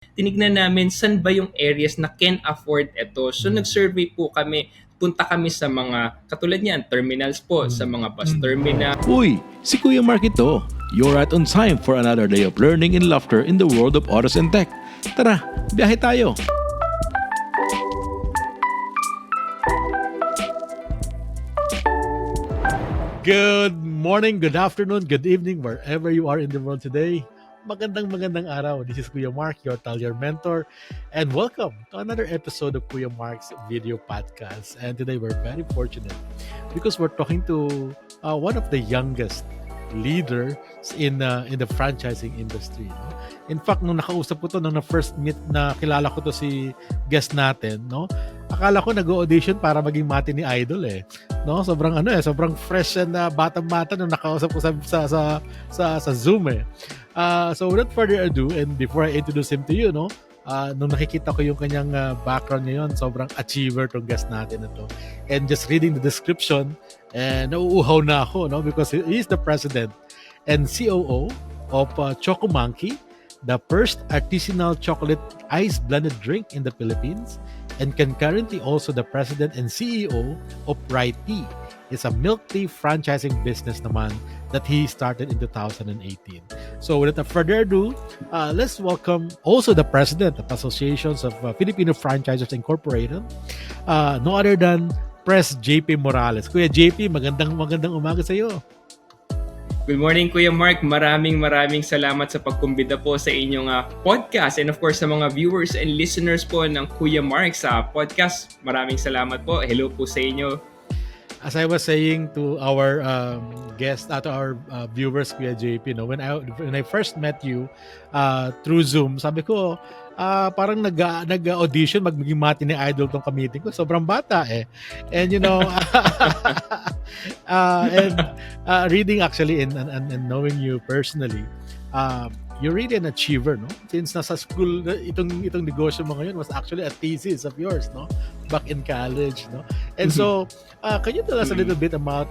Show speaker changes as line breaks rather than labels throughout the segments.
tinignan namin saan ba yung areas na can afford ito. So nag-survey po kami, punta kami sa mga katulad niyan, terminals po, sa mga bus terminal.
Uy, si Kuya Mark ito. You're right on time for another day of learning and laughter in the world of autos and tech. Tara, biyahe tayo! Good morning, good afternoon, good evening, wherever you are in the world today. Magandang araw. This is Kuya Mark, your Talyer mentor, and welcome to another episode of Kuya Mark's video podcast. And today we're very fortunate because we're talking to one of the youngest leaders in the franchising industry. No? In fact, nung nakausap ko to, nung na first meet na kilala ko to si guest natin, no? Akala ko nag-audition para maging mati ni Idol eh. No, sobrang fresh and batang-bata nung nakausap ko sa Zoom eh. So without further ado, and before I introduce him to you, no, nung nakikita ko yung kanyang background ngayon, sobrang achiever tong guest natin na to. And just reading the description, nauuhaw na ako, no, because he is the president and COO of Choco Monkey, the first artisanal chocolate ice blended drink in the Philippines, and concurrently also the president and CEO of Right Tea. It's a milk tea franchising business naman that he started in 2018. So without further ado, let's welcome also the president of Associations of Filipino Franchisers Incorporated, no other than Pres JP Morales. Kuya JP, magandang umaga sa iyo.
Good morning, Kuya Mark. Maraming salamat sa pagkumbida po sa inyong podcast, and of course sa mga viewers and listeners po ng Kuya Mark sa podcast. Maraming salamat po. Hello po sa inyo.
As I was saying to our guest, to our viewers, Kuya JP, no, when I first met you through Zoom, sabi ko, parang nag-audition, magiging mati ni Idol tong ka-meeting ko. Sobrang bata eh. And you know, reading actually and knowing you personally, you're really an achiever, no? Since nasa school, itong negosyo mo ngayon was actually a thesis of yours, no? Back in college, no? And so, can you tell us a little bit about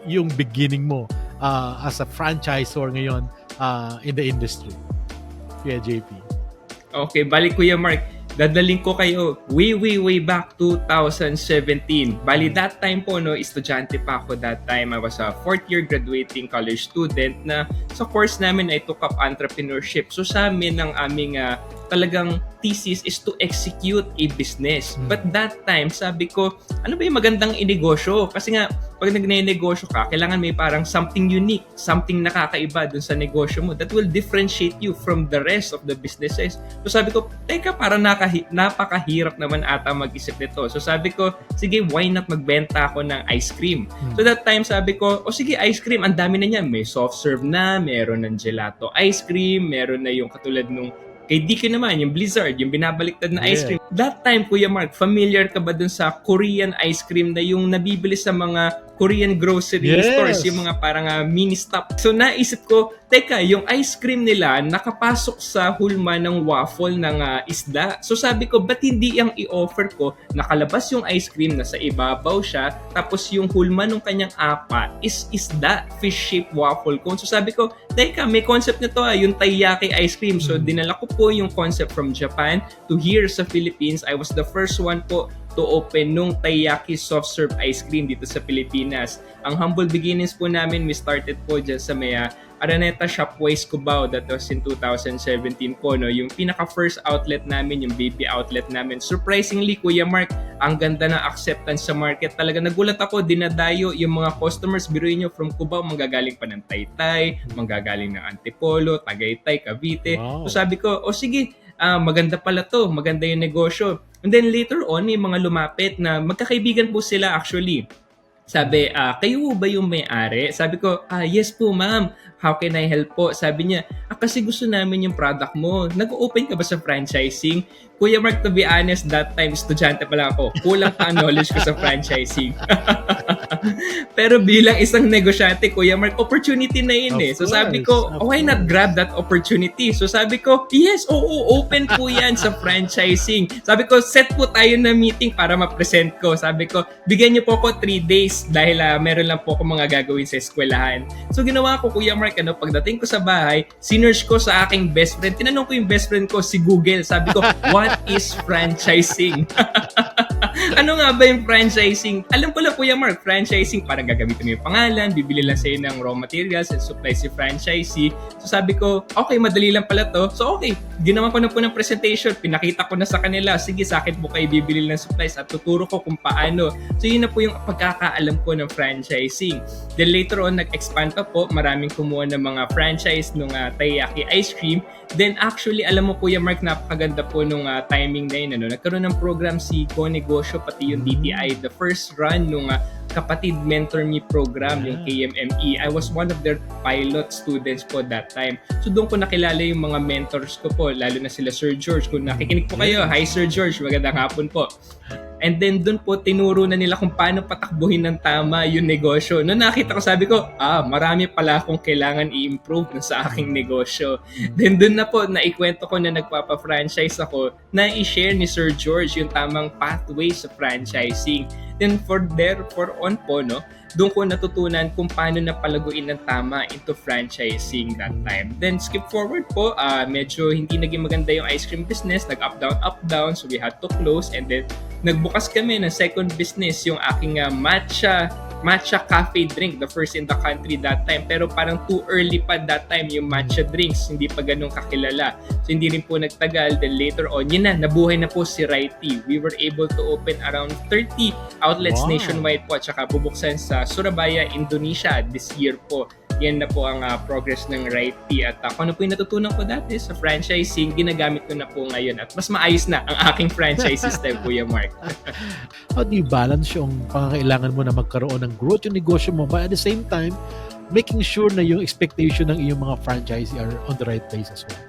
yung beginning mo as a franchisor ngayon in the industry? Kuya JP.
Okay, balik Kuya Mark. Dadaling ko kayo way back 2017. Bali, that time po, no, estudyante pa ako that time. I was a fourth year graduating college student na sa course namin I took up entrepreneurship. So sa amin, ang aming talagang thesis is to execute a business. But that time, sabi ko, ano ba yung magandang inegosyo? Kasi nga, pag nagne-negosyo ka, kailangan may parang something unique, something nakakaiba dun sa negosyo mo that will differentiate you from the rest of the businesses. So sabi ko, teka, parang napakahirap naman ata mag-isip nito. So sabi ko, sige, why not magbenta ako ng ice cream? So that time, sabi ko, sige, ice cream, ang dami na niyan. May soft serve na, meron ng gelato ice cream, meron na yung katulad nung kay DK naman, yung Blizzard, yung binabaliktad na ice cream. That time, Kuya Mark, familiar ka ba dun sa Korean ice cream na yung nabibili sa mga Korean grocery stores, yung mga parang mini stop. So naisip ko, teka, yung ice cream nila nakapasok sa hulma ng waffle ng isda. So sabi ko, ba't hindi yung i-offer ko, nakalabas yung ice cream, nasa ibabaw siya, tapos yung hulma ng kanyang apa is isda, fish-shaped waffle cone. So sabi ko, teka, may concept nito yung taiyaki ice cream. So dinala ko po yung concept from Japan to here sa Philippines. I was the first one po to open nung taiyaki soft serve ice cream dito sa Pilipinas. Ang humble beginnings po namin, we started po dyan sa may Araneta Shopways Cubao. That was in 2017 po, no? Yung pinaka-first outlet namin, yung baby outlet namin. Surprisingly, Kuya Mark, ang ganda ng acceptance sa market. Talaga nagulat ako, dinadayo yung mga customers, biruin nyo from Cubao, manggagaling pa ng Taytay, manggagaling ng Antipolo, Tagaytay, Cavite.
Wow.
So sabi ko, sige, maganda pala to, maganda yung negosyo. And then later on, may mga lumapit na magkakaibigan po sila actually. Sabi, kayo ba yung may-ari? Sabi ko, yes po ma'am. How can I help po? Sabi niya, kasi gusto namin yung product mo. Nag-open ka ba sa franchising? Kuya Mark, to be honest, that time, estudyante pa lang ako. Kulang pa ang knowledge ko sa franchising. Pero bilang isang negosyante, Kuya Mark, opportunity na yun eh. So sabi ko, why not grab that opportunity? So sabi ko, yes, open po yan sa franchising. Sabi ko, set po tayo na meeting para ma-present ko. Sabi ko, bigyan niyo po ako 3 days dahil meron lang po ako mga gagawin sa eskwelahan. So ginawa ko, Kuya Mark, Mark, pagdating ko sa bahay, sinearch ko sa aking best friend. Tinanong ko yung best friend ko, si Google. Sabi ko, what is franchising? Ano nga ba yung franchising? Alam ko lang, Kuya Mark, franchising, parang gagamitin mo yung pangalan, bibili lang sa'yo ng raw materials and supplies si franchisee. So sabi ko, okay, madali lang pala to. So okay, ginawa ko na po ng presentation, pinakita ko na sa kanila, sige, sa akin po kayo bibili ng supplies at tuturo ko kung paano. So yun na po yung pagkakaalam ko ng franchising. Then later on, nag-expand pa po, maraming kumuha ng mga franchise nung Taiyaki Ice Cream. Then actually, alam mo Kuya Mark, napakaganda po nung timing na yun. Nagkaroon ng program si Go Negosyo, pati yung DTI. The first run nung Kapatid Mentor Me program, yung KMME. I was one of their pilot students po that time. So doon ko nakilala yung mga mentors ko po, lalo na sila Sir George. Kung nakikinig po kayo, hi Sir George, magandang hapon po. And then doon po tinuro na nila kung paano patakbuhin ng tama yung negosyo. Noong nakita ko, sabi ko, marami pala akong kailangan i-improve sa aking negosyo. Then doon na po, naikwento ko na nagpapa-franchise ako, na i-share ni Sir George yung tamang pathway sa franchising. Then for on po, doon ko natutunan kung paano na palaguin ng tama into franchising that time. Then skip forward po, medyo hindi naging maganda yung ice cream business, nag-up down, so we had to close. And then nagbukas kami ng second business, yung aking matcha cafe drink, the first in the country that time. Pero parang too early pa that time yung matcha drinks, hindi pa ganun kakilala. So hindi rin po nagtagal. Then later on, yun na, nabuhay na po si Righty. We were able to open around 30 outlets nationwide po, at saka bubuksan sa Surabaya, Indonesia this year po. Yan na po ang progress ng Righty. At kung ano po yung natutunan ko dati sa franchising, ginagamit ko na po ngayon. At mas maayos na ang aking franchise system, Kuya Mark.
How do you balance yung pangangailangan mo na magkaroon ng growth yung negosyo mo, but at the same time, making sure na yung expectation ng iyong mga franchisee are on the right place as well?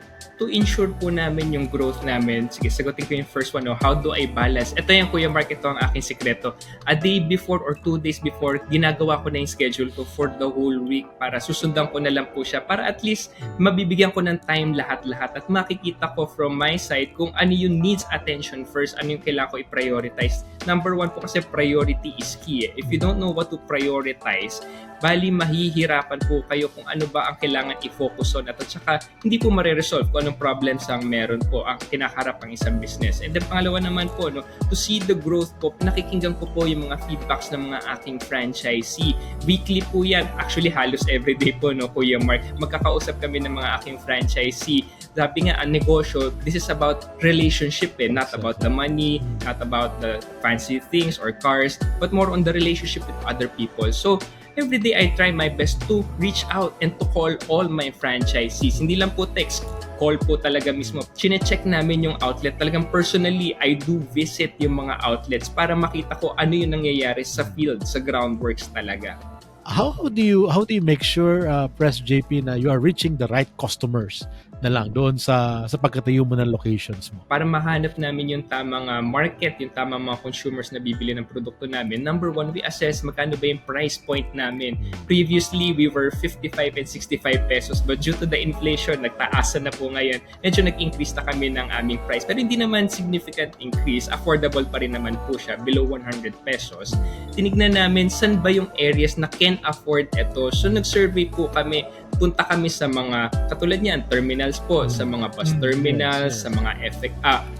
To ensure po namin yung growth namin, sige, sagutin ko yung first one, how do I balance? Ito yung Kuya Mark, ito ang aking sekreto. A day before or 2 days before, ginagawa ko na yung schedule ko for the whole week para susundan ko na lang po siya, para at least mabibigyan ko ng time lahat-lahat at makikita ko from my side kung ano yung needs attention first, ano yung kailangan ko i-prioritize. Number 1 po kasi priority is key. If you don't know what to prioritize, bali mahihirapan po kayo kung ano ba ang kailangan i-focus on, at saka hindi po mare-resolve kung anong problems ang meron po ang kinakarap ang isang business. And then pangalawa naman po, to see the growth po, nakikinggan ko po yung mga feedbacks ng mga aking franchisee. Weekly po yan. Actually, halos everyday po, Kuya Mark. Magkakausap kami ng mga aking franchisee. Sabi nga, ang negosyo, this is about relationship, not about the money, not about the fancy things or cars, but more on the relationship with other people. So, every day I try my best to reach out and to call all my franchisees. Hindi lang po text, call po talaga mismo. Chine-check namin yung outlet. Talagang personally, I do visit yung mga outlets para makita ko ano yung nangyayari sa field, sa groundworks talaga.
How do you make sure, Press JP, na you are reaching the right customers na lang doon sa pagkatayo mo ng locations mo?
Para mahanap namin yung tamang market, yung tamang mga consumers na bibili ng produkto namin, number 1, we assess magkano ba yung price point namin. Previously, we were 55 and 65 pesos, but due to the inflation, nagtaasan na po ngayon. Medyo nag-increase na kami ng aming price. Pero hindi naman significant increase. Affordable pa rin naman po siya, below 100 pesos. Tinignan namin saan ba yung areas na can afford ito. So nag-survey po kami, punta kami sa mga, katulad niyan, terminals po, sa mga bus terminals, sa mga FX,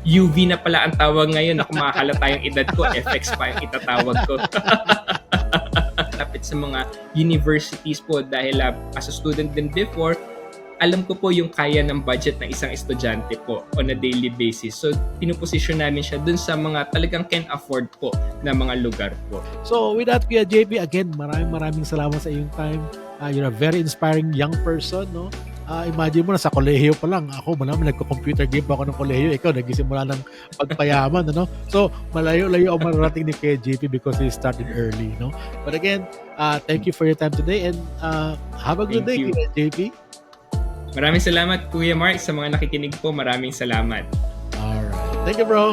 UV na pala ang tawag ngayon, ako makakalata yung edad ko, FX pa yung itatawag ko. Lapit sa mga universities po, dahil as a student din before, alam ko po yung kaya ng budget ng isang estudyante po on a daily basis. So, pinuposisyon namin siya dun sa mga talagang can afford po na mga lugar po.
So, with that, Kuya JP, again, maraming salamat sa iyong time. You're a very inspiring young person, no? Imagine mo, nasa kolehiyo pa lang. Ako, malaman, nagko-computer game pa ako ng kolehiyo. Ikaw, nagsisimula ng pagpayaman, no? So, malayo-layo ang mararating ni Kuya JP because he started early, no? But again, thank you for your time today and have a good day, Kuya JP.
Maraming salamat, Kuya Mark, sa mga nakikinig po. Maraming salamat.
Alright. Thank you, bro.